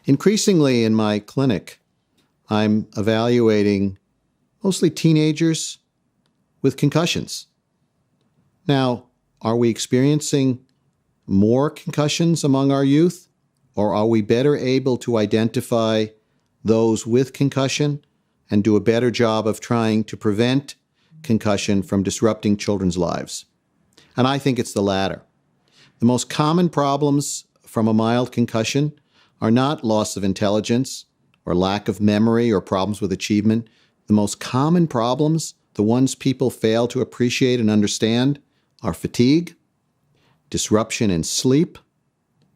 Increasingly in my clinic, I'm evaluating mostly teenagers with concussions. Now, are we experiencing more concussions among our youth, or are we better able to identify those with concussion and do a better job of trying to prevent concussion from disrupting children's lives? And I think it's the latter. The most common problems from a mild concussion are not loss of intelligence or lack of memory or problems with achievement. The most common problems, the ones people fail to appreciate and understand, are fatigue, disruption in sleep,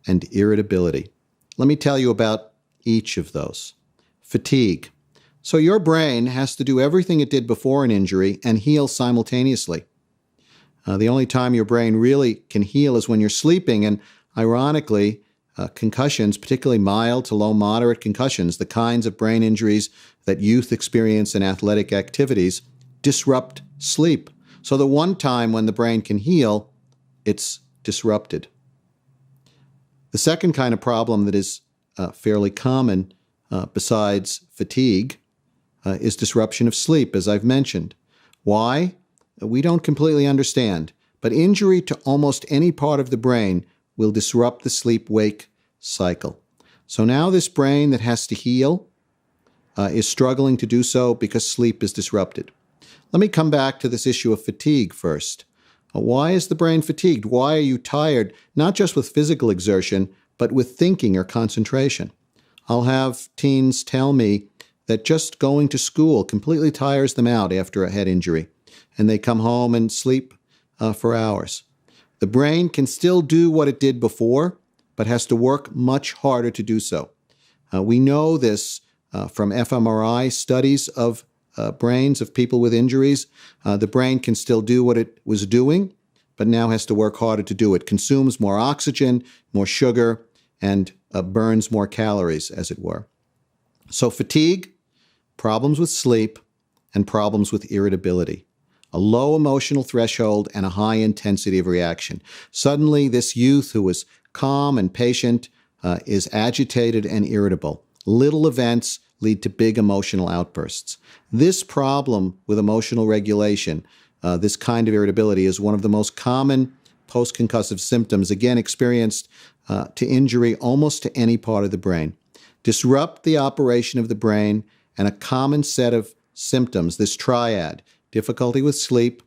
and irritability. Let me tell you about each of those. Fatigue. So your brain has to do everything it did before an injury and heal simultaneously. The only time your brain really can heal is when you're sleeping, and ironically, concussions, particularly mild to low moderate concussions, the kinds of brain injuries that youth experience in athletic activities, disrupt sleep. So the one time when the brain can heal, it's disrupted. The second kind of problem that is fairly common besides fatigue is disruption of sleep, as I've mentioned. Why? We don't completely understand, but injury to almost any part of the brain will disrupt the sleep-wake cycle. So now this brain that has to heal is struggling to do so because sleep is disrupted. Let me come back to this issue of fatigue first. Why is the brain fatigued? Why are you tired, not just with physical exertion, but with thinking or concentration? I'll have teens tell me that just going to school completely tires them out after a head injury, and they come home and sleep for hours. The brain can still do what it did before, but has to work much harder to do so. We know this from fMRI studies of brains of people with injuries. The brain can still do what it was doing, but now has to work harder to do it. Consumes more oxygen, more sugar, and burns more calories, as it were. So fatigue, problems with sleep, and problems with irritability. A low emotional threshold and a high intensity of reaction. Suddenly, this youth who was calm and patient is agitated and irritable. Little events lead to big emotional outbursts. This problem with emotional regulation, this kind of irritability, is one of the most common post-concussive symptoms, again experienced to injury almost to any part of the brain. Disrupt the operation of the brain, and a common set of symptoms, this triad: difficulty with sleep,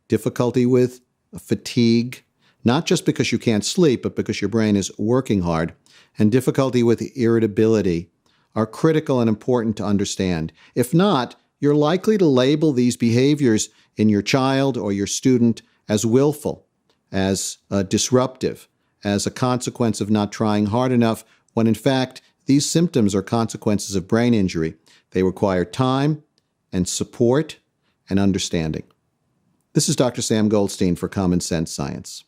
difficulty with fatigue, not just because you can't sleep, but because your brain is working hard, and difficulty with irritability, are critical and important to understand. If not, you're likely to label these behaviors in your child or your student as willful, as disruptive, as a consequence of not trying hard enough, when in fact, these symptoms are consequences of brain injury. They require time and support and understanding. This is Dr. Sam Goldstein for Common Sense Science.